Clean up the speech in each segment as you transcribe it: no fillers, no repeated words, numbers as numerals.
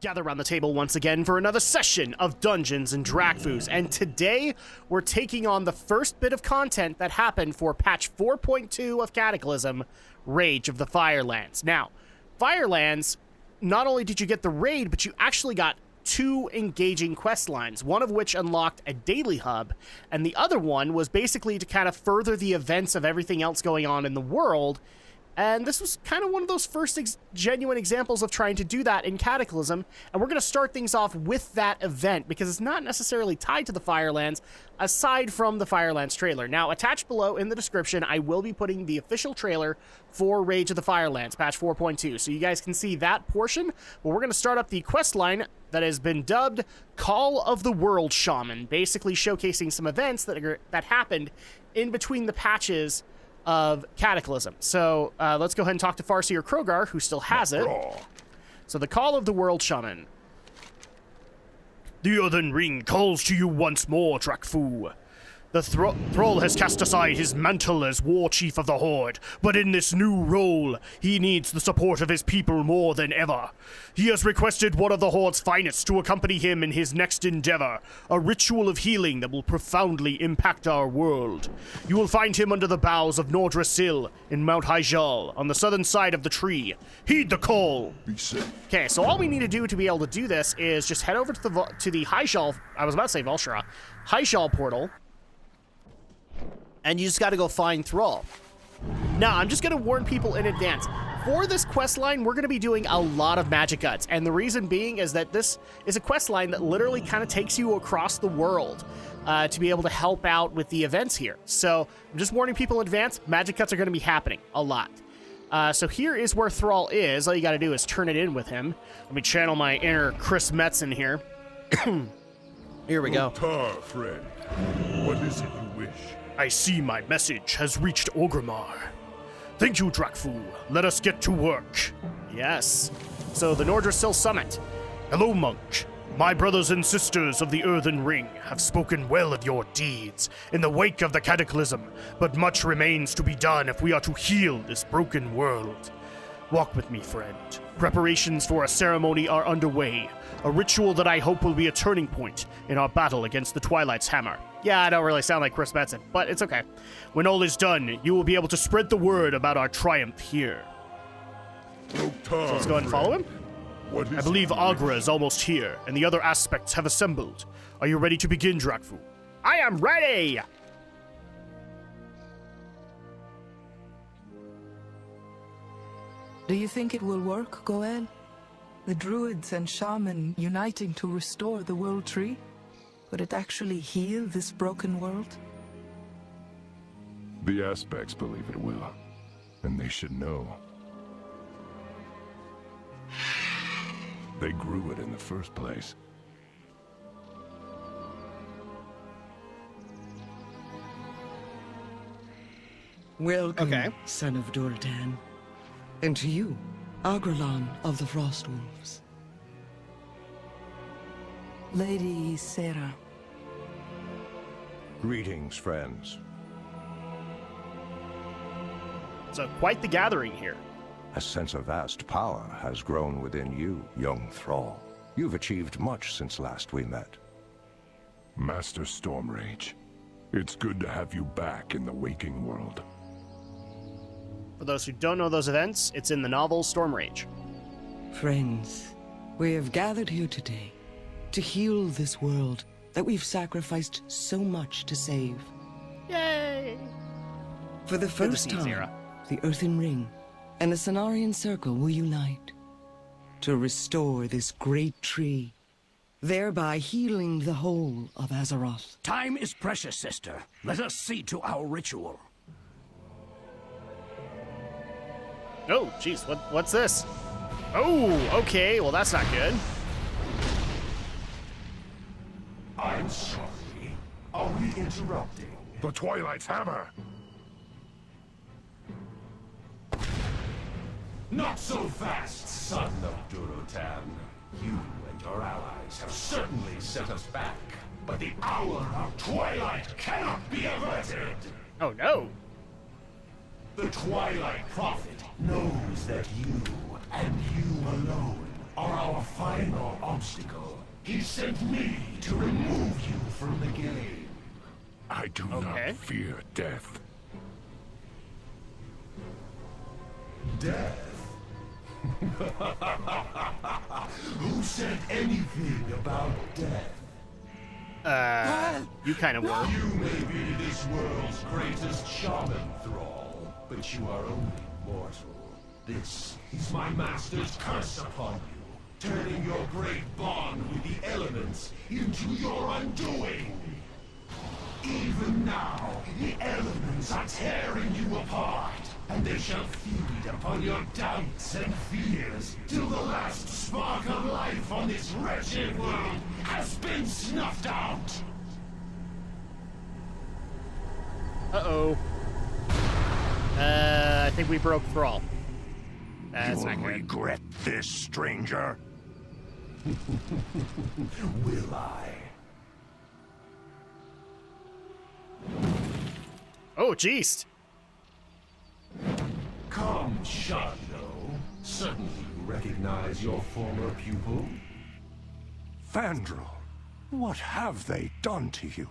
Gather around the table once again for another session of Dungeons and Drakfus, and today we're taking on the first bit of content that happened for patch 4.2 of Cataclysm, Rage of the Firelands. Now, Firelands, not only did you get the raid, but you actually got two engaging quest lines, one of which unlocked a daily hub, and the other one was basically to kind of further the events of everything else going on in the world. And this was kind of one of those first genuine examples of trying to do that in Cataclysm. And we're going to start things off with that event because it's not necessarily tied to the Firelands, aside from the Firelands trailer. Now, attached below in the description, I will be putting the official trailer for Rage of the Firelands, patch 4.2. So you guys can see that portion. But we're going to start up the quest line that has been dubbed Call of the World Shaman, basically showcasing some events that happened in between the patches of Cataclysm. So let's go ahead and talk to Farseer Krogar, who still has it. So the Call of the World Shaman. The Earthen Ring calls to you once more, Drakfu. The Thrall has cast aside his mantle as war chief of the Horde, but in this new role, he needs the support of his people more than ever. He has requested one of the Horde's finest to accompany him in his next endeavor, a ritual of healing that will profoundly impact our world. You will find him under the boughs of Nordrassil in Mount Hyjal, on the southern side of the tree. Heed the call! Be safe. Okay, so all we need to do to be able to do this is just head over to the Hyjal, I was about to say Valshara, Hyjal portal, and you just got to go find Thrall. Now, I'm just going to warn people in advance. For this quest line, we're going to be doing a lot of magic guts, and the reason being is that this is a quest line that literally kind of takes you across the world to be able to help out with the events here. So I'm just warning people in advance, magic cuts are going to be happening a lot. So here is where Thrall is. All you got to do is turn it in with him. Let me channel my inner Chris Metzen here. Here we go. Tar, friend. What is it you wish? I see my message has reached Orgrimmar. Thank you, Drakfu. Let us get to work. Yes. So, the Nordrassil Summit. Hello, monk. My brothers and sisters of the Earthen Ring have spoken well of your deeds in the wake of the Cataclysm, but much remains to be done if we are to heal this broken world. Walk with me, friend. Preparations for a ceremony are underway, a ritual that I hope will be a turning point in our battle against the Twilight's Hammer. Yeah, I don't really sound like Chris Metzen, but it's okay. When all is done, you will be able to spread the word about our triumph here. So Let's go ahead and follow him. What is I believe it? Agra is almost here, and the other aspects have assembled. Are you ready to begin, Drakfu? I am ready! Do you think it will work, Goel? The druids and shaman uniting to restore the world tree? Would it actually heal this broken world? The aspects believe it will, and they should know. They grew it in the first place. Welcome, Okay. son of Dordan. And to you, Agrelon of the Frostwolves. Lady Sarah. Greetings, friends. So, quite the gathering here. A sense of vast power has grown within you, young Thrall. You've achieved much since last we met. Master Stormrage, it's good to have you back in the waking world. For those who don't know those events, it's in the novel Stormrage. Friends, we have gathered here today to heal this world that we've sacrificed so much to save. Yay! For the Good to first see you, time, Zira. the Earthen Ring and the Cenarian Circle will unite to restore this great tree, thereby healing the whole of Azeroth. Time is precious, sister. Let us see to our ritual. Oh, jeez, what's this? Oh, okay, well that's not good. I'm sorry. Are we interrupting? The Twilight's Hammer! Not so fast, son of Durotan. You and your allies have certainly set us back, but the hour of twilight cannot be averted. Oh no. The Twilight Prophet knows that you, and you alone, are our final obstacle. He sent me to remove you from the game. I do not fear death. Death? Who said anything about death? You kind of were. You may be this world's greatest shaman, Thrall, but you are only mortal. This is my master's curse upon you, turning your great bond with the elements into your undoing. Even now, the elements are tearing you apart, and they shall feed upon your doubts and fears till the last spark of life on this wretched world has been snuffed out. Uh-oh. I think we broke Thrall. That's You not will good. regret this, stranger. Will I? Oh, jeez. Come, Shadow. Certainly you recognize your former pupil. Fandral, what have they done to you?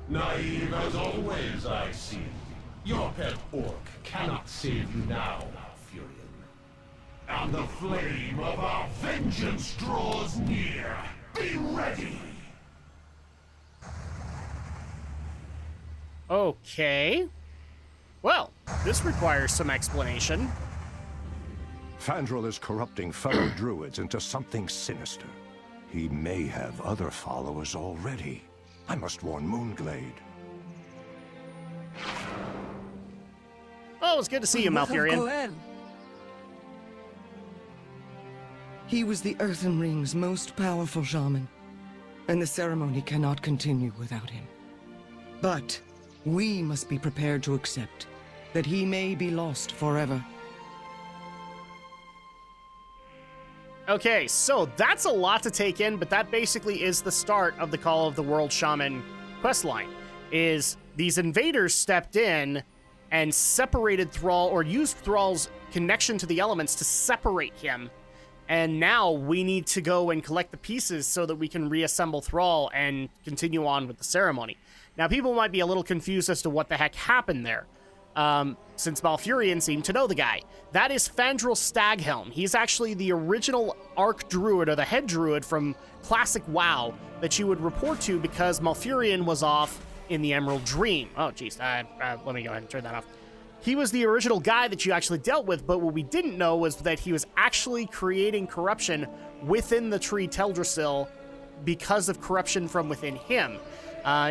Naive as always, I see. Your pet orc cannot save you now, Furion. And the flame of our vengeance draws near. Be ready! Okay. Well, this requires some explanation. Fandral is corrupting fellow druids into something sinister. He may have other followers already. I must warn Moonglade. Oh, it's good to see you, Malfurion. Goel. He was the Earthen Ring's most powerful shaman, and the ceremony cannot continue without him. But we must be prepared to accept that he may be lost forever. Okay, so that's a lot to take in, but that basically is the start of the Call of the World Shaman questline. Is these invaders stepped in and separated Thrall, or used Thrall's connection to the elements to separate him. And now we need to go and collect the pieces so that we can reassemble Thrall and continue on with the ceremony. Now, people might be a little confused as to what the heck happened there, since Malfurion seemed to know the guy. That is Fandral Staghelm. He's actually the original Arc Druid, or the head druid from Classic WoW, that you would report to because Malfurion was off in the Emerald Dream. Oh, jeez. Let me go ahead and turn that off. He was the original guy that you actually dealt with, but what we didn't know was that he was actually creating corruption within the tree Teldrassil because of corruption from within him.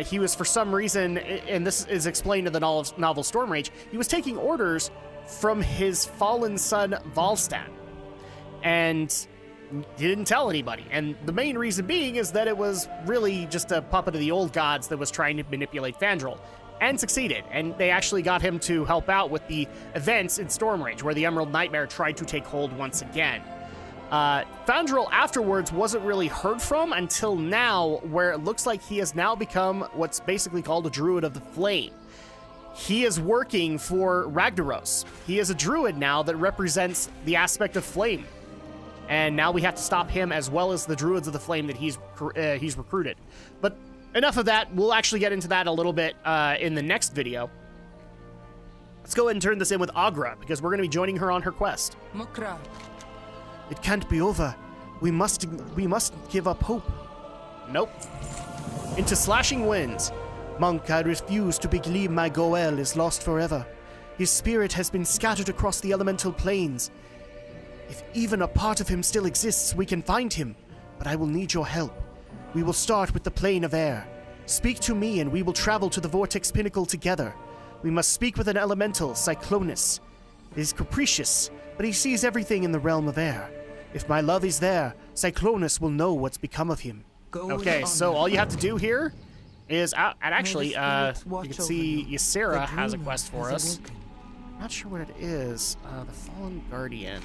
He was, for some reason, and this is explained in the novel Stormrage, he was taking orders from his fallen son, Valstan. And he didn't tell anybody. And the main reason being is that it was really just a puppet of the old gods that was trying to manipulate Fandral. And succeeded. And they actually got him to help out with the events in Stormrage, where the Emerald Nightmare tried to take hold once again. Fandral afterwards wasn't really heard from until now, where it looks like he has now become what's basically called a Druid of the Flame. He is working for Ragnaros. He is a druid now that represents the aspect of flame. And now we have to stop him as well as the Druids of the Flame that he's recruited. But enough of that. We'll actually get into that a little bit in the next video. Let's go ahead and turn this in with Agra, because we're going to be joining her on her quest. Mukra. It can't be over. We must give up hope. Nope. Into slashing winds. Monk, I refuse to believe my Goel is lost forever. His spirit has been scattered across the elemental planes. If even a part of him still exists, we can find him. But I will need your help. We will start with the plane of air. Speak to me and we will travel to the Vortex Pinnacle together. We must speak with an elemental, Cyclonus. He is capricious, but he sees everything in the realm of air. If my love is there, Cyclonus will know what's become of him. Okay, so all you have to do here is, and actually, you can see Ysera has a quest for us. Not sure what it is. The Fallen Guardian.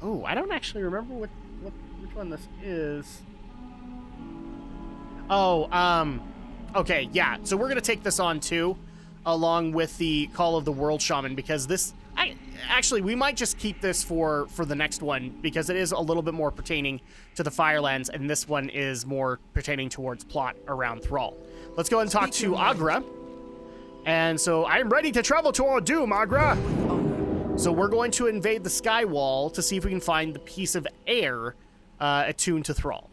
Oh, I don't actually remember which one this is. Oh, okay, yeah. So we're gonna take this on too. along with the Call of the World Shaman, because this... Actually, we might just keep this for the next one, because it is a little bit more pertaining to the Firelands, and this one is more pertaining towards plot around Thrall. Let's go and talk to Agra. And so, I'm ready to travel to our doom, Agra! So we're going to invade the Sky Wall to see if we can find the piece of air attuned to Thrall.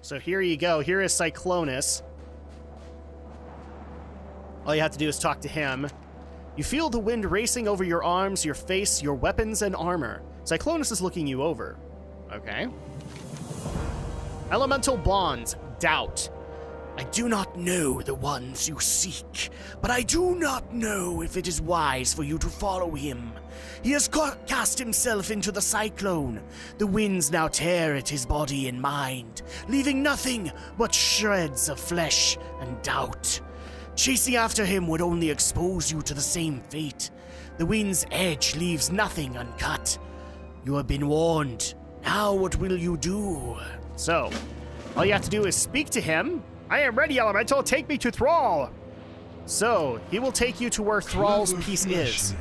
So here you go. Here is Cyclonus. All you have to do is talk to him. You feel the wind racing over your arms, your face, your weapons, and armor. Cyclonus is looking you over. Okay. Elemental bonds. Doubt. I do not know the ones you seek, but I do not know if it is wise for you to follow him. He has cast himself into the cyclone. The winds now tear at his body and mind, leaving nothing but shreds of flesh and doubt. Chasing after him would only expose you to the same fate. The wind's edge leaves nothing uncut. You have been warned. Now what will you do? So, all you have to do is speak to him. I am ready, Elemental. Take me to Thrall. So, he will take you to where Thrall's piece is.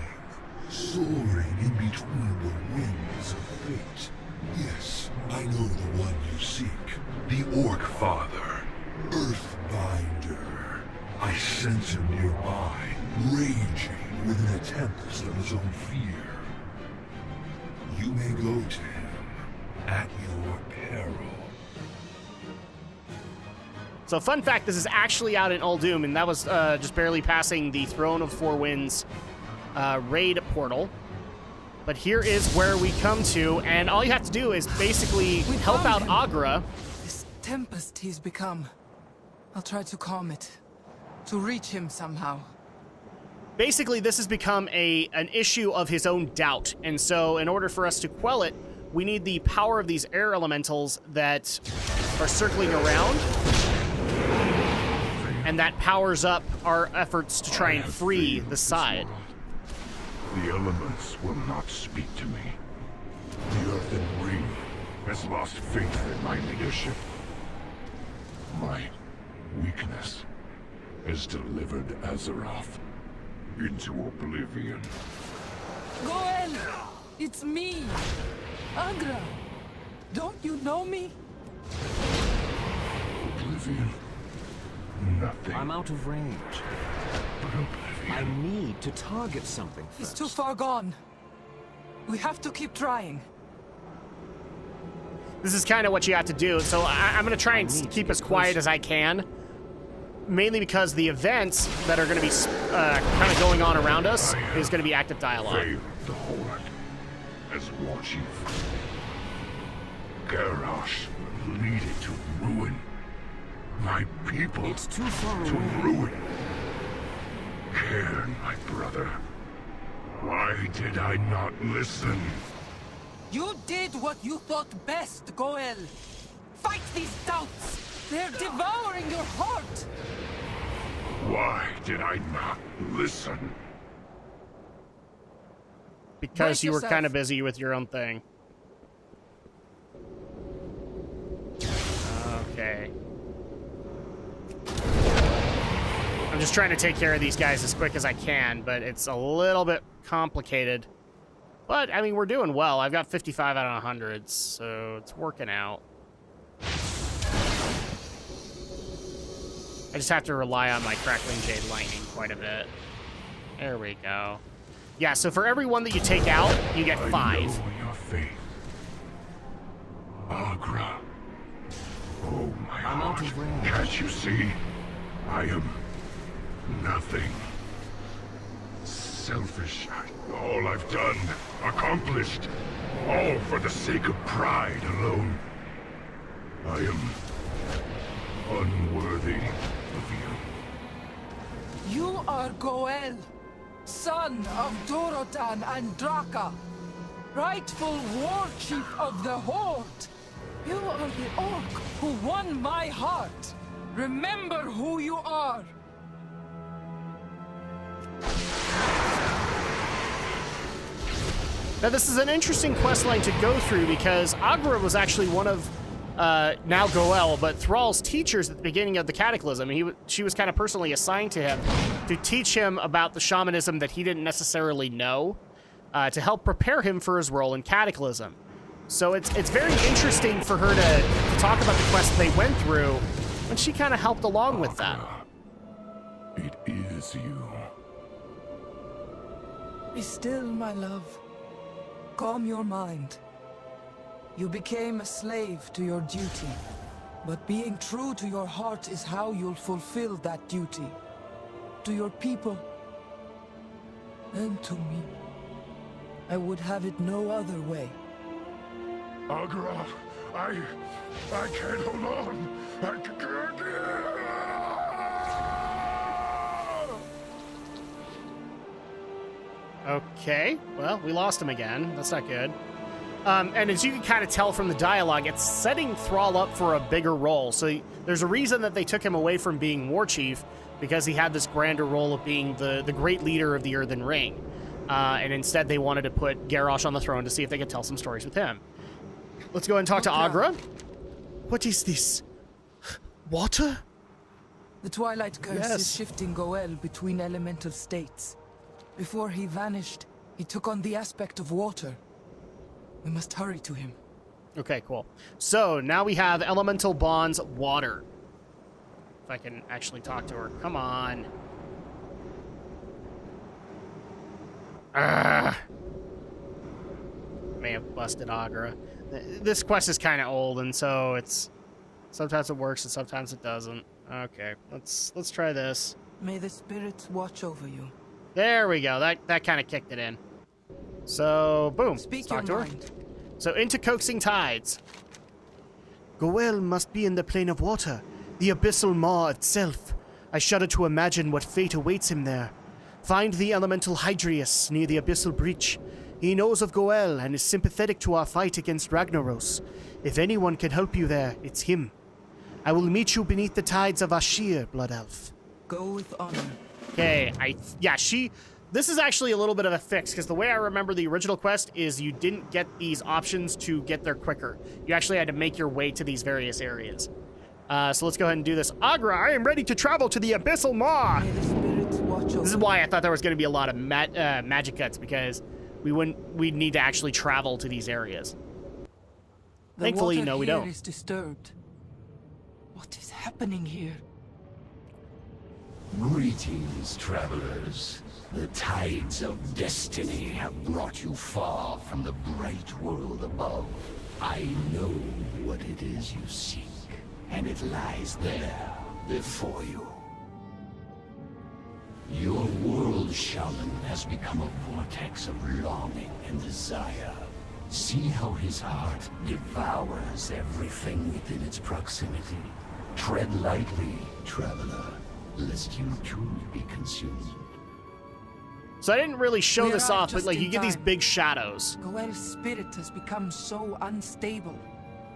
Soaring in between the winds of fate. Yes, I know the one you seek. The Orc Father. Earthbinder. I sense him nearby, raging within a tempest of his own fear. You may go to him at your peril. So, fun fact, this is actually out in Uldum, and that was just barely passing the Throne of Four Winds raid portal. But here is where we come to, and all you have to do is basically help out Agra. This tempest he's become. I'll try to calm it. To reach him somehow. Basically, this has become an issue of his own doubt, and so in order for us to quell it, we need the power of these air elementals that are circling around, and that powers up our efforts to try and free the side. The elements will not speak to me. The earthen ring has lost faith in my leadership. My weakness has delivered Azeroth into oblivion. Goel! It's me! Agra! Don't you know me? Oblivion? Nothing. I'm out of range. But oblivion. I need to target something first. He's too far gone. We have to keep trying. This is kind of what you have to do, so I'm going to try and keep as quiet as I can. Mainly because the events that are going to be kind of going on around us is going to be active dialogue. Failed the Horde as war chief. Garrosh will lead it to ruin. My people It's too far to away. ruin. Cairn, my brother. Why did I not listen? You did what you thought best, Goel. Fight these doubts. They're devouring your heart. Why did I not listen? Because Brace you were yourself. kind of busy with your own thing. Okay. I'm just trying to take care of these guys as quick as I can, but it's a little bit complicated. But, I mean, we're doing well. I've got 55 out of 100, so it's working out. I just have to rely on my Crackling Jade Lightning quite a bit. There we go. Yeah, so for every one that you take out, you get 5. I know your fate. Agra. Oh, my I'm out heart. of range. Can't you see? I am nothing. Selfish. All I've done, accomplished. All for the sake of pride alone. I am unworthy of you. You are Goel, son of Dorodan and Draka, rightful war chief of the Horde. You are the orc who won my heart. Remember who you are. Now, this is an interesting questline to go through because Agra was actually one of now Goel, but Thrall's teachers at the beginning of the Cataclysm. She was kind of personally assigned to him to teach him about the shamanism that he didn't necessarily know, to help prepare him for his role in Cataclysm. So it's very interesting for her to talk about the quest they went through, and she kind of helped along with that. It is you. Be still, my love. Calm your mind. You became a slave to your duty, but being true to your heart is how you'll fulfill that duty. To your people, and to me. I would have it no other way. Agra, I can't hold on. I can't. Okay, well, we lost him again. That's not good. And as you can kind of tell from the dialogue, it's setting Thrall up for a bigger role. So there's a reason that they took him away from being War Chief, because he had this grander role of being the great leader of the Earthen Ring. And instead they wanted to put Garrosh on the throne to see if they could tell some stories with him. Let's go ahead and talk to Agra. What is this? Water? The Twilight Curse is shifting Goel between elemental states. Before he vanished, he took on the aspect of water. We must hurry to him. Okay, cool. So now we have Elemental Bonds Water. If I can actually talk to her. Come on. May have busted Agra. This quest is kind of old, and so it's sometimes it works and sometimes it doesn't. Okay, let's try this. May the spirits watch over you. There we go. That kind of kicked it in. So boom. Speak talk to your her. mind. So into Coaxing Tides. Goel must be in the plane of water, the abyssal maw itself. I shudder to imagine what fate awaits him there. Find the elemental Hydrius near the abyssal breach. He knows of Goel and is sympathetic to our fight against Ragnaros. If anyone can help you there, it's him. I will meet you beneath the tides of Ashir, Blood Elf. Go with honor. Okay, this is actually a little bit of a fix, because the way I remember the original quest is you didn't get these options to get there quicker. You actually had to make your way to these various areas. So let's go ahead and do this. Agra, I am ready to travel to the Abyssal Maw. May the spirits watch over. This is why I thought there was going to be a lot of magic cuts, because we'd need to actually travel to these areas. Thankfully, no, we don't. The water here is disturbed. What is happening here? Greetings, travelers. The tides of destiny have brought you far from the bright world above. I know what it is you seek, and it lies there before you. Your world, Shaman, has become a vortex of longing and desire. See how his heart devours everything within its proximity. Tread lightly, traveler, lest you too be consumed. So I didn't really show this off, but like you get these time. big shadows. Goel's spirit has become so unstable.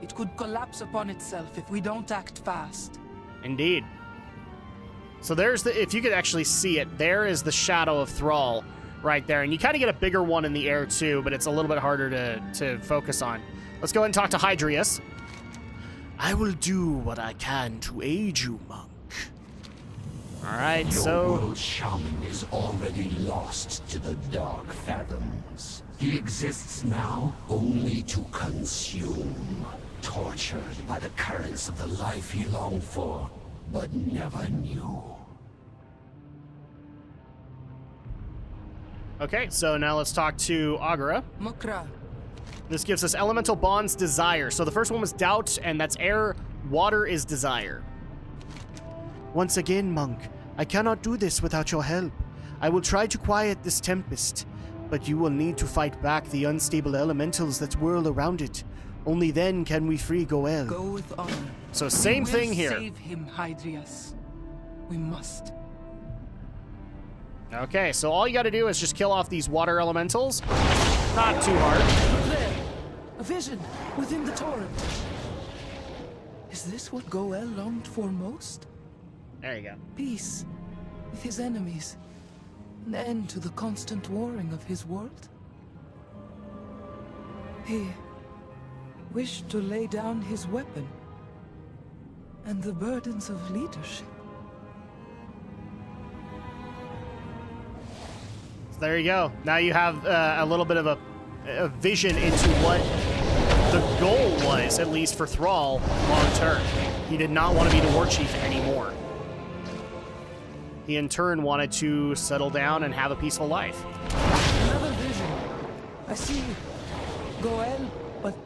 It could collapse upon itself if we don't act fast. Indeed. So there's if you could actually see it, there is the shadow of Thrall right there. And you kind of get a bigger one in the air too, but it's a little bit harder to focus on. Let's go ahead and talk to Hydrius. I will do what I can to aid you, monk. Alright, Your world shaman is already lost to the dark fathoms. He exists now only to consume, tortured by the currents of the life he longed for, but never knew. Okay, so now let's talk to Agra. Mukra, This gives us Elemental Bonds Desire. So the first one was Doubt, and that's air. Water is Desire. Once again, monk, I cannot do this without your help. I will try to quiet this tempest, but you will need to fight back the unstable elementals that whirl around it. Only then can we free Goel. go with honor. So same We'll thing here. Save him, Hydrius. We must. Okay, so all you gotta do is just kill off these water elementals. Not too hard. Look there! A vision within the torrent. Is this what Goel longed for most? There you go. Peace with his enemies. An end to the constant warring of his world? He wished to lay down his weapon and the burdens of leadership. So there you go. Now you have a little bit of a vision into what the goal was, at least for Thrall, long term. He did not want to be the war chief anymore. He in turn wanted to settle down and have a peaceful life. Another vision. I see Goel, but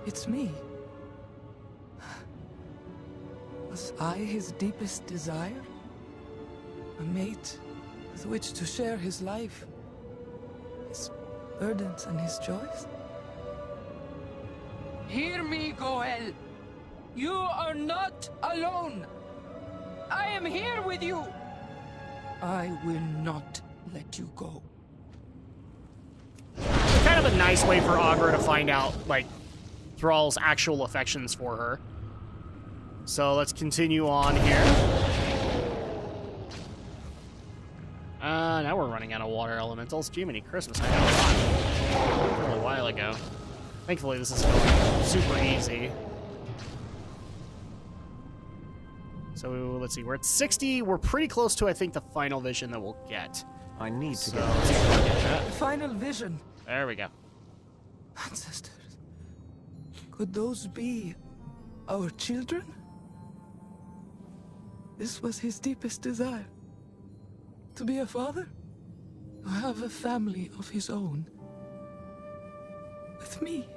it's me. Was I his deepest desire? A mate with which to share his life, his burdens and his joys? Hear me, Goel. You are not alone. I am here with you. I will not let you go. Kind of a nice way for Agra to find out, like, Thrall's actual affections for her. So let's continue on here. Now we're running out of water elementals. Jiminy Christmas, I had a lot a while ago. Thankfully, this is going super easy. So let's see, we're at 60. We're pretty close to, I think, the final vision that we'll get. I need to So get... let's see if we can get that. Final vision. There we go. Ancestors. Could those be our children? This was his deepest desire. To be a father? To have a family of his own. With me.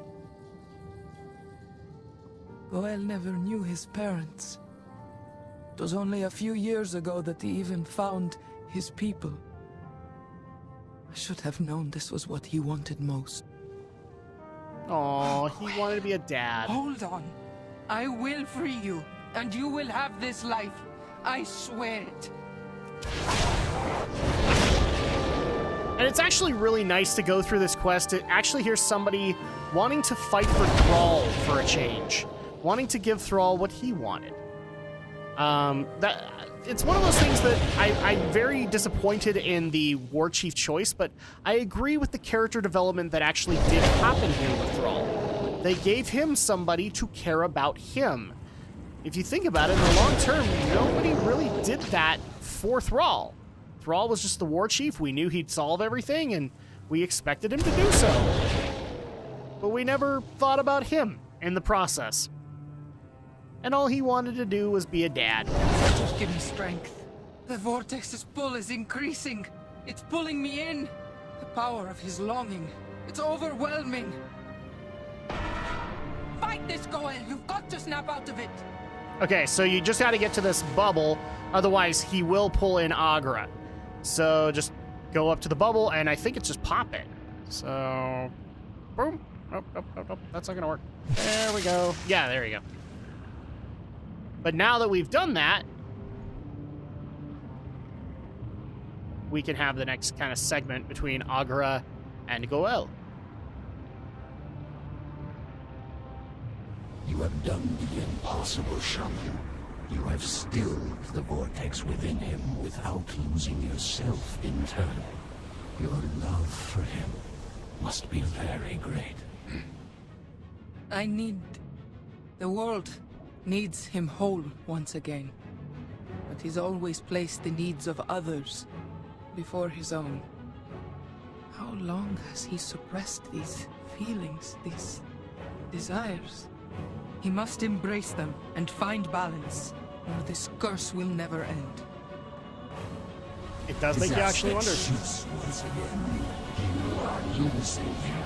Goel never knew his parents. It was only a few years ago that he even found his people. I should have known this was what he wanted most. Aw, he wanted to be a dad. Hold on. I will free you, and you will have this life. I swear it. And it's actually really nice to go through this quest to actually hear somebody wanting to fight for Thrall for a change. Wanting to give Thrall what he wanted. It's one of those things that I'm very disappointed in the war chief choice, but I agree with the character development that actually did happen here with Thrall. They gave him somebody to care about him. If you think about it, in the long term, nobody really did that for Thrall. Thrall was just the war chief. We knew he'd solve everything, and we expected him to do so. But we never thought about him in the process. And all he wanted to do was be a dad. Just give me strength. The vortex's pull is increasing. It's pulling me in. The power of his longing. It's overwhelming. Fight this, Goel. You've got to snap out of it. Okay, so you just got to get to this bubble. Otherwise, he will pull in Agra. So just go up to the bubble, and I think it's just pop it. So, boom. Nope. That's not going to work. There we go. Yeah, there you go. But now that we've done that, we can have the next kind of segment between Agra and Goel. You have done the impossible, Shaman. You have stilled the vortex within him without losing yourself in turn. Your love for him must be very great. The world needs him whole once again. But he's always placed the needs of others before his own. How long has he suppressed these feelings, these desires? He must embrace them and find balance, or this curse will never end. It does make you actually wonder. Once again, you are losing him.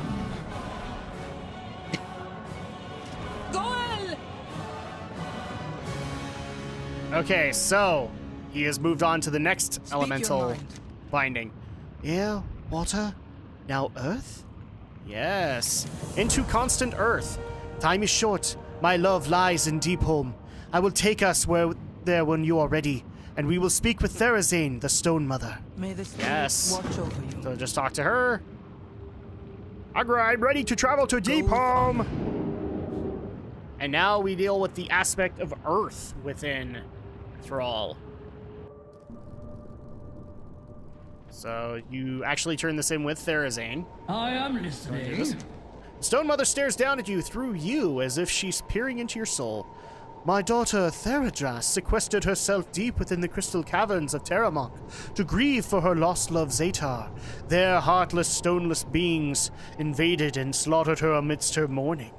Goel! Okay, so he has moved on to the next Speak elemental your mind. binding. Air, water, now earth? Yes, into constant earth. Time is short. My love lies in deep home. I will take us there when you are ready, and we will speak with Therazane, the Stone Mother. May the spirits Yes. watch over you. So just talk to her. Agra, I'm ready to travel to Deep Home. And now we deal with the aspect of Earth within Thrall. So you actually turn this in with Therazane. I am Do this. listening. Stone Mother stares down at you through you as if she's peering into your soul. My daughter Theradras sequestered herself deep within the crystal caverns of Terramok to grieve for her lost love Zatar. Their heartless, stoneless beings invaded and slaughtered her amidst her mourning.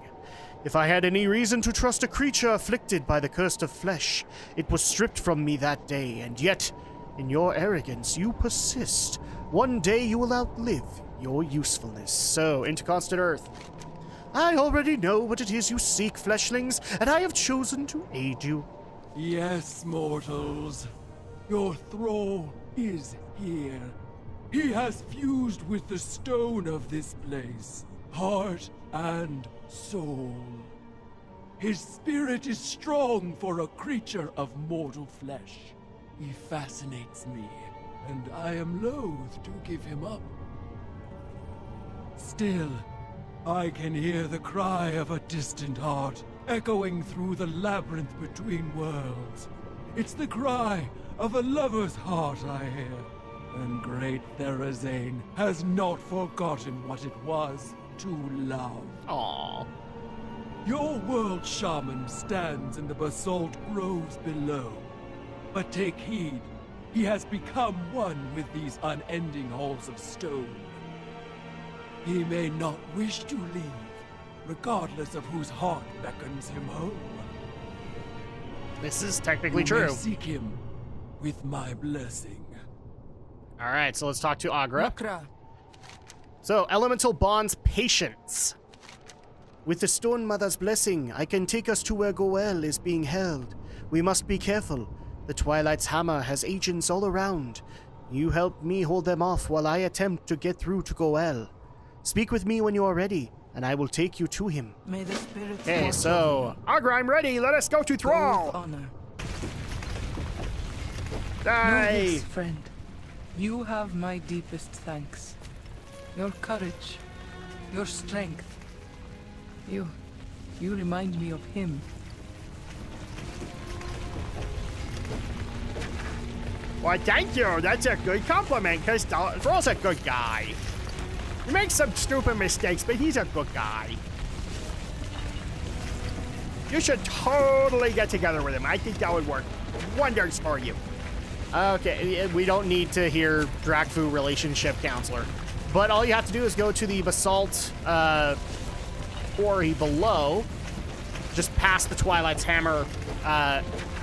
If I had any reason to trust a creature afflicted by the curse of flesh, it was stripped from me that day, and yet, in your arrogance, you persist. One day you will outlive your usefulness. So, into Constant Earth. I already know what it is you seek, fleshlings, and I have chosen to aid you. Yes, mortals. Your Thrall is here. He has fused with the stone of this place, heart and soul. His spirit is strong for a creature of mortal flesh. He fascinates me, and I am loath to give him up. Still, I can hear the cry of a distant heart echoing through the labyrinth between worlds. It's the cry of a lover's heart I hear, and great Therazane has not forgotten what it was to love. Aww. Your world shaman stands in the basalt groves below. But take heed, he has become one with these unending halls of stone. He may not wish to leave, regardless of whose heart beckons him home. This is technically You true. may seek him with my blessing. All right, so let's talk to Agra. Makra. So, Elemental Bond's Patience. With the Stone Mother's blessing, I can take us to where Goel is being held. We must be careful. The Twilight's hammer has agents all around. You help me hold them off while I attempt to get through to Goel. Speak with me when you are ready, and I will take you to him. May the spirits Okay, watch so, over you. Agra, I'm ready. Let us go to Go with Thrall. honor. Know Die. this, friend. You have my deepest thanks. Your courage, your strength. You remind me of him. Well, thank you. That's a good compliment, because Thrall's a good guy. He makes some stupid mistakes, but he's a good guy. You should totally get together with him. I think that would work wonders for you. Okay, we don't need to hear Drakfu relationship counselor. But all you have to do is go to the basalt quarry below, just past the Twilight's Hammer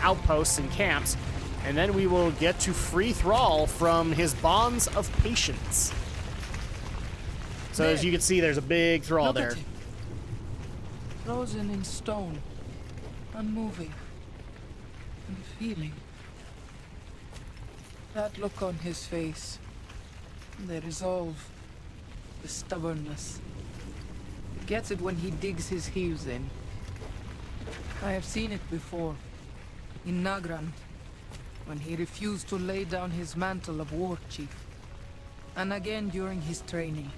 outposts and camps, and then we will get to free Thrall from his bonds of patience. So as you can see, there's a big Thrall Look there. at him. Frozen in stone, unmoving, and feeling. That look on his face, the resolve, the stubbornness. He gets it when he digs his heels in. I have seen it before, in Nagrand, when he refused to lay down his mantle of war chief, and again during his training.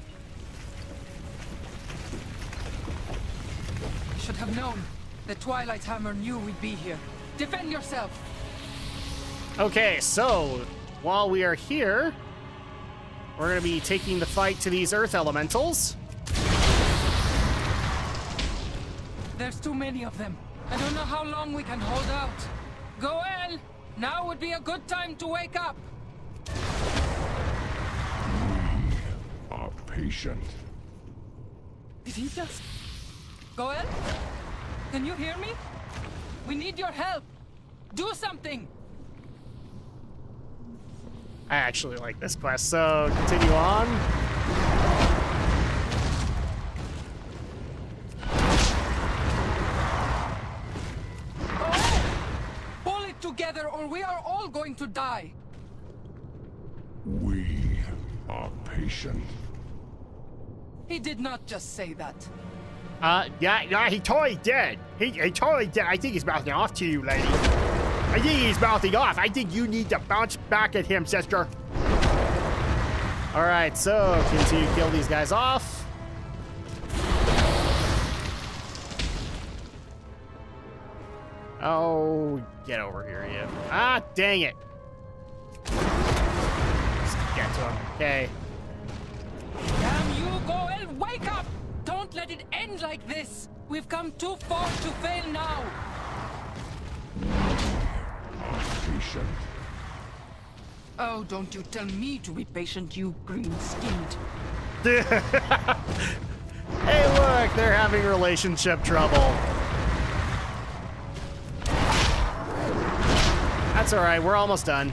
I should have known. The Twilight Hammer knew we'd be here. Defend yourself! Okay, so while we are here, we're going to be taking the fight to these Earth Elementals. There's too many of them. I don't know how long we can hold out. Goel, now would be a good time to wake up. Are patient. Did he just... Goel? Can you hear me? We need your help. Do something. I actually like this quest, so continue on. Oh! Pull it together or we are all going to die. We are patient. He did not just say that. Yeah, he totally did. He totally did. I think he's mouthing off to you, lady. I think he's mouthing off. I think you need to bounce back at him, sister. All right, so continue to kill these guys off. Oh, get over here, you. Ah, dang it. Just get to him. Okay. Damn you, Goel, wake up! Don't can't let it end like this! We've come too far to fail now! Patient. Oh, don't you tell me to be patient, you green-skinned. Hey, look, they're having relationship trouble. That's all right. We're almost done.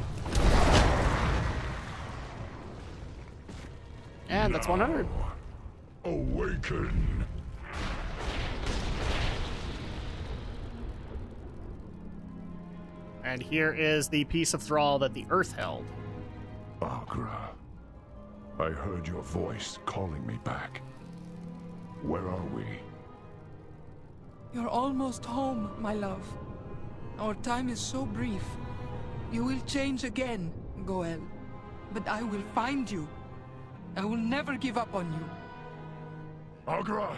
And that's 100. Awaken. And here is the piece of Thrall that the Earth held. Agra, I heard your voice calling me back. Where are we? You're almost home, my love. Our time is so brief. You will change again, Goel. But I will find you. I will never give up on you. Agra!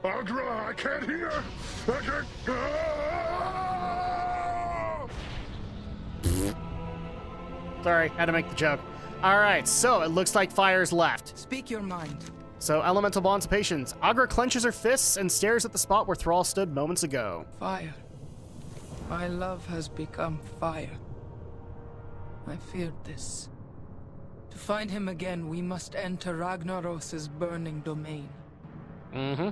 Agra, I can't hear! I can't... Ah! Sorry, had to make the joke. All right, so it looks like fire's left. Speak your mind. So elemental bonds of patience. Agra clenches her fists and stares at the spot where Thrall stood moments ago. Fire. My love has become fire. I feared this. To find him again, we must enter Ragnaros' burning domain. Mm-hmm.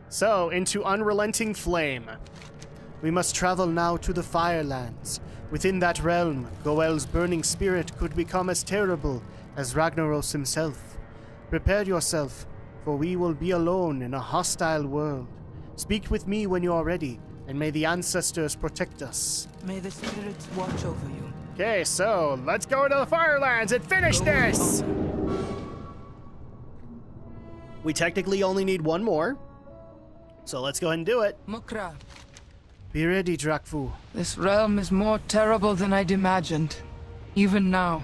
So, into unrelenting flame. We must travel now to the Firelands. Within that realm, Goel's burning spirit could become as terrible as Ragnaros himself. Prepare yourself, for we will be alone in a hostile world. Speak with me when you are ready, and may the ancestors protect us. May the spirits watch over you. Okay, so let's go to the Firelands and finish this! We technically only need one more, so let's go ahead and do it. Mukra, Be ready, Drakfu. this realm is more terrible than I'd imagined. Even now,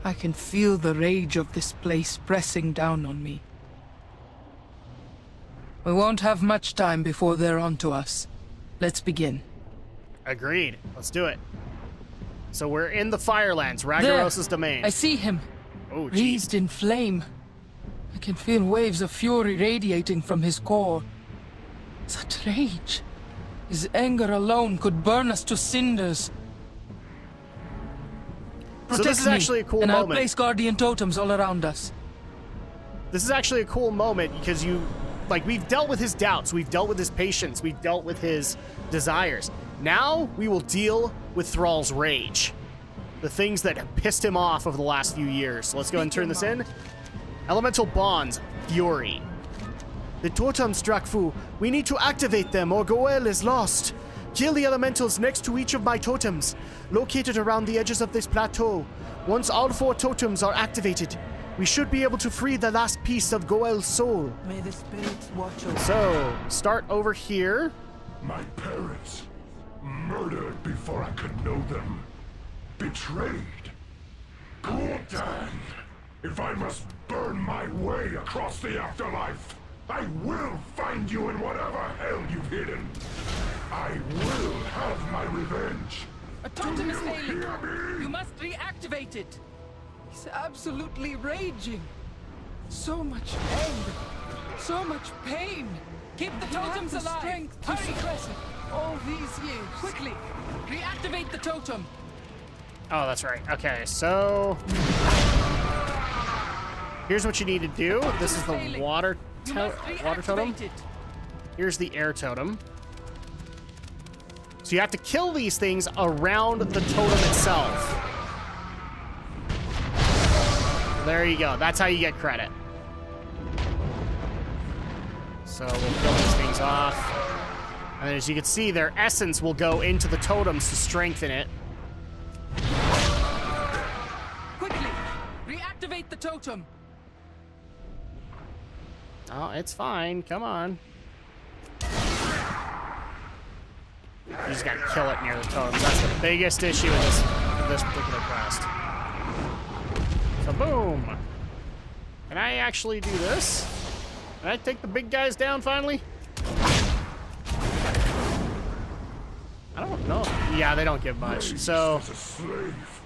I can feel the rage of this place pressing down on me. We won't have much time before they're onto us. Let's begin. Agreed. Let's do it. So we're in the Firelands, Ragnaros' domain. I see him, Oh, wreathed in flame. I can feel waves of fury radiating from his core. Such rage. His anger alone could burn us to cinders. So this is actually a cool and I'll moment. place guardian totems all around us. This is actually a cool moment because we've dealt with his doubts, we've dealt with his patience, we've dealt with his desires. Now we will deal with Thrall's rage. The things that have pissed him off over the last few years. So let's go and turn this in. Elemental Bonds, Fury. The totems, Drakfu. We need to activate them or Goel is lost. Kill the elementals next to each of my totems, located around the edges of this plateau. Once all 4 totems are activated, we should be able to free the last piece of Goel's soul. May the spirits watch over. So, start over here. My parents, murdered before I could know them. Betrayed. Gul'dan, if I must burn my way across the afterlife, I will find you in whatever hell you've hidden. I will have my revenge. A totem is Do you failing. hear me? You must reactivate it. He's absolutely raging. So much anger. So much pain. Keep the totems alive. Strength to suppress it all these years. Quickly, reactivate the totem. Oh, that's right. Okay, so here's what you need to do. This is the water totem. Here's the air totem. So you have to kill these things around the totem itself. There you go. That's how you get credit. So we'll kill these things off. And as you can see, their essence will go into the totems to strengthen it. Quickly, reactivate the totem. Oh, it's fine. Come on. You just gotta kill it near the totems. That's the biggest issue with this particular quest. So boom. Can I actually do this? Can I take the big guys down finally? I don't know. Yeah, they don't give much. Raised So as a slave,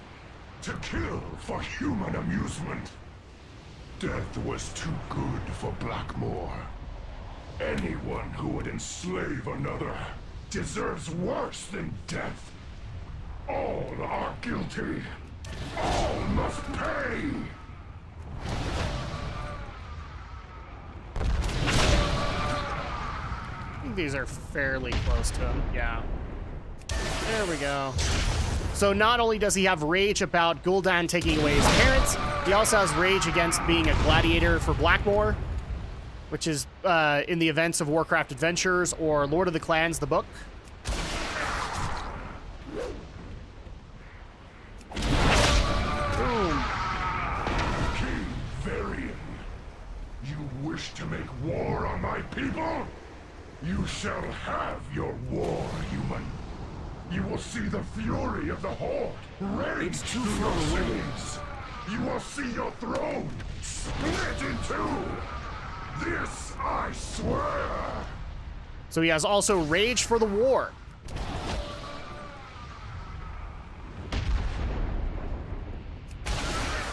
to kill for human amusement. Death was too good for Blackmore. Anyone who would enslave another deserves worse than death. All are guilty. All must pay! I think these are fairly close to him. Yeah. There we go. So not only does he have rage about Gul'dan taking away his parents, he also has rage against being a gladiator for Blackmore, which is in the events of Warcraft Adventures or Lord of the Clans, the book. Boom. King Varian, you wish to make war on my people? You shall have your war, human. You will see the fury of the Horde rage through your cities. You will see your throne split in two. This I swear. So he has also rage for the war.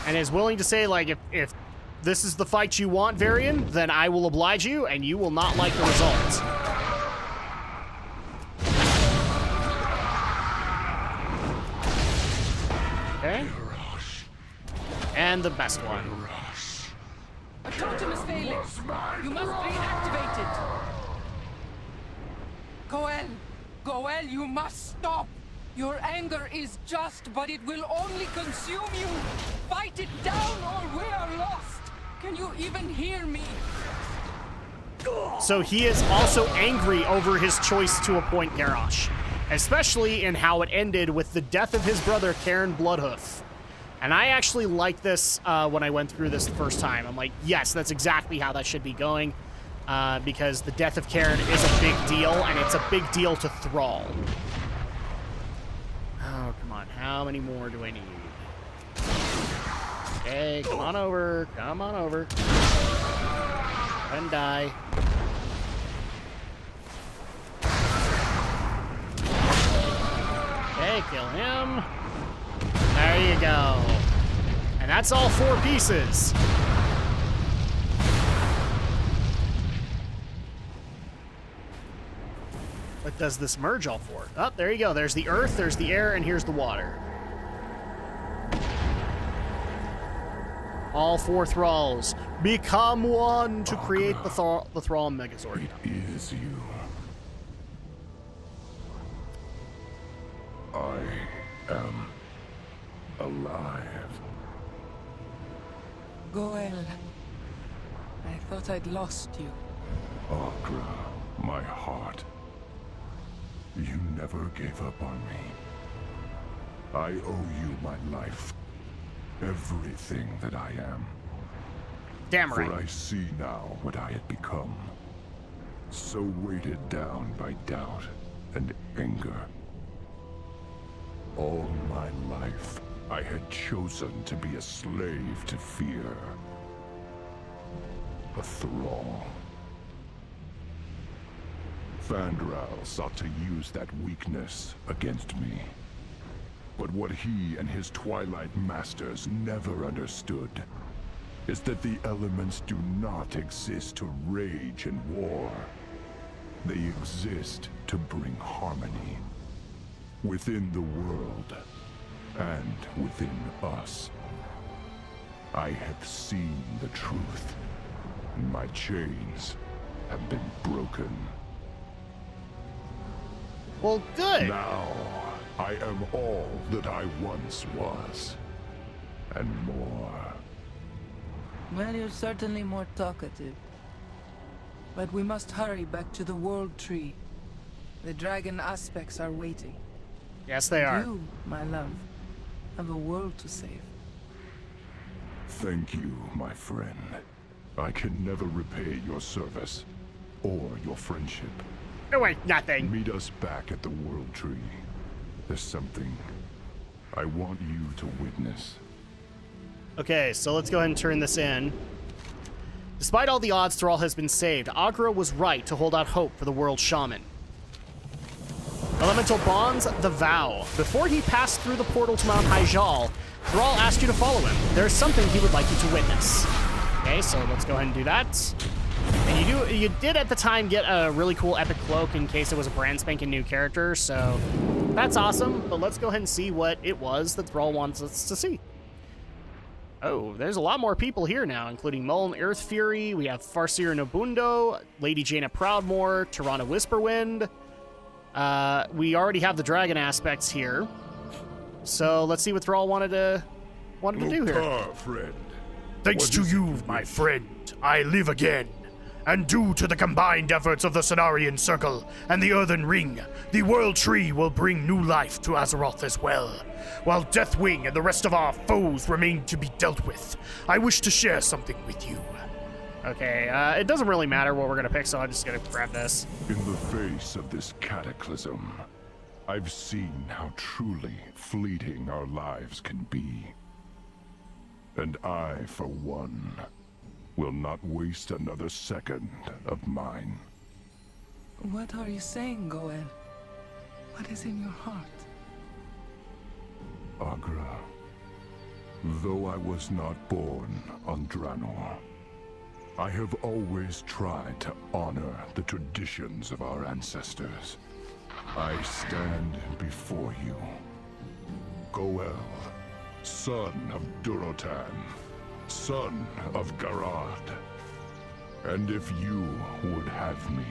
And is willing to say, like, if this is the fight you want, Varian, then I will oblige you, and you will not like the results. Okay. And the best one. A totem is failing. You must reactivate it. Goel, you must stop. Your anger is just, but it will only consume you. Fight it down or we are lost. Can you even hear me? So he is also angry over his choice to appoint Garrosh, especially in how it ended with the death of his brother, Cairn Bloodhoof. And I actually liked this when I went through this the first time. I'm like, yes, that's exactly how that should be going, because the death of Cairn is a big deal, and it's a big deal to Thrall. Oh, come on. How many more do I need? Okay, come on over. Come on over. And die. Okay, kill him. There you go. And that's all 4 pieces. What does this merge all for? Oh, there you go. There's the earth, there's the air, and here's the water. All 4 Thralls become one to create the Thrall Megazord. It is you. I am alive. Goel, I thought I'd lost you. Agra, my heart. You never gave up on me. I owe you my life. Everything that I am. Damn right. For I see now what I had become. So weighted down by doubt and anger. All my life, I had chosen to be a slave to fear. A thrall. Thrall sought to use that weakness against me. But what he and his Twilight Masters never understood is that the elements do not exist to rage and war. They exist to bring harmony within the world and within us. I have seen the truth, and my chains have been broken. Well, good. Now, I am all that I once was, and more. Well, you're certainly more talkative. But we must hurry back to the World Tree. The dragon aspects are waiting. Yes, they are. You, my love, have a world to save. Thank you, my friend. I can never repay your service, or your friendship. No, wait, nothing. Meet us back at the World Tree. There's something I want you to witness. Okay, so let's go ahead and turn this in. Despite all the odds, Thrall has been saved. Agra was right to hold out hope for the world's shaman. Elemental Bonds, the Vow. Before he passed through the portal to Mount Hyjal, Thrall asked you to follow him. There's something he would like you to witness. Okay, so let's go ahead and do that. And you did at the time get a really cool epic cloak in case it was a brand spanking new character, so that's awesome. But let's go ahead and see what it was that Thrall wants us to see. Oh, there's a lot more people here now, including Mullen Earth Fury. We have Farseer Nobundo, Lady Jaina Proudmoore, Tirana Whisperwind. We already have the dragon aspects here. So let's see what Thrall wanted to do here. Friend. Thanks to you, my friend, I live again. And due to the combined efforts of the Cenarian Circle and the Earthen Ring, the World Tree will bring new life to Azeroth as well. While Deathwing and the rest of our foes remain to be dealt with, I wish to share something with you. Okay, it doesn't really matter what we're gonna pick, so I'm just gonna grab this. In the face of this cataclysm, I've seen how truly fleeting our lives can be. And I, for one, will not waste another second of mine. What are you saying, Goel? What is in your heart? Agra, though I was not born on Draenor, I have always tried to honor the traditions of our ancestors. I stand before you, Goel, son of Durotan, son of Garad. And if you would have me,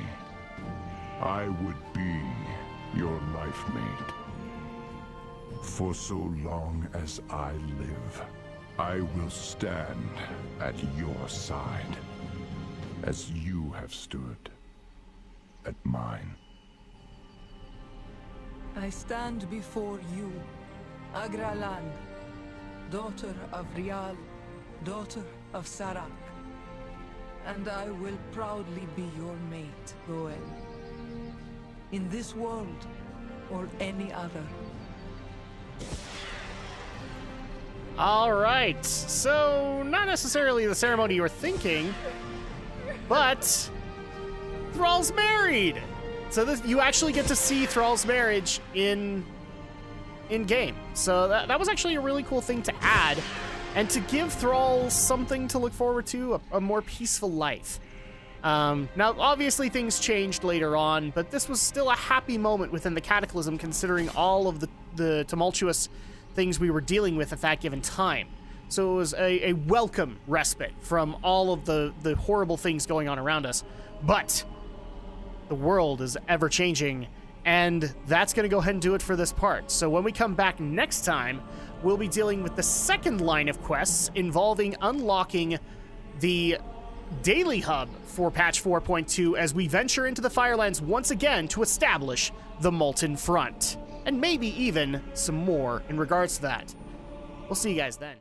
I would be your life mate. For so long as I live, I will stand at your side, as you have stood at mine. I stand before you, Agraland, daughter of Rial, daughter of Sarak, and I will proudly be your mate, Goel. In this world, or any other. All right, so not necessarily the ceremony you were thinking, but Thrall's married. So you actually get to see Thrall's marriage in game. So that was actually a really cool thing to add, and to give Thrall something to look forward to, a more peaceful life. Now, obviously things changed later on, but this was still a happy moment within the Cataclysm, considering all of the tumultuous things we were dealing with at that given time. So it was a welcome respite from all of the horrible things going on around us. But the world is ever-changing, and that's going to go ahead and do it for this part. So when we come back next time, we'll be dealing with the second line of quests involving unlocking the daily hub for patch 4.2 as we venture into the Firelands once again to establish the Molten Front. And maybe even some more in regards to that. We'll see you guys then.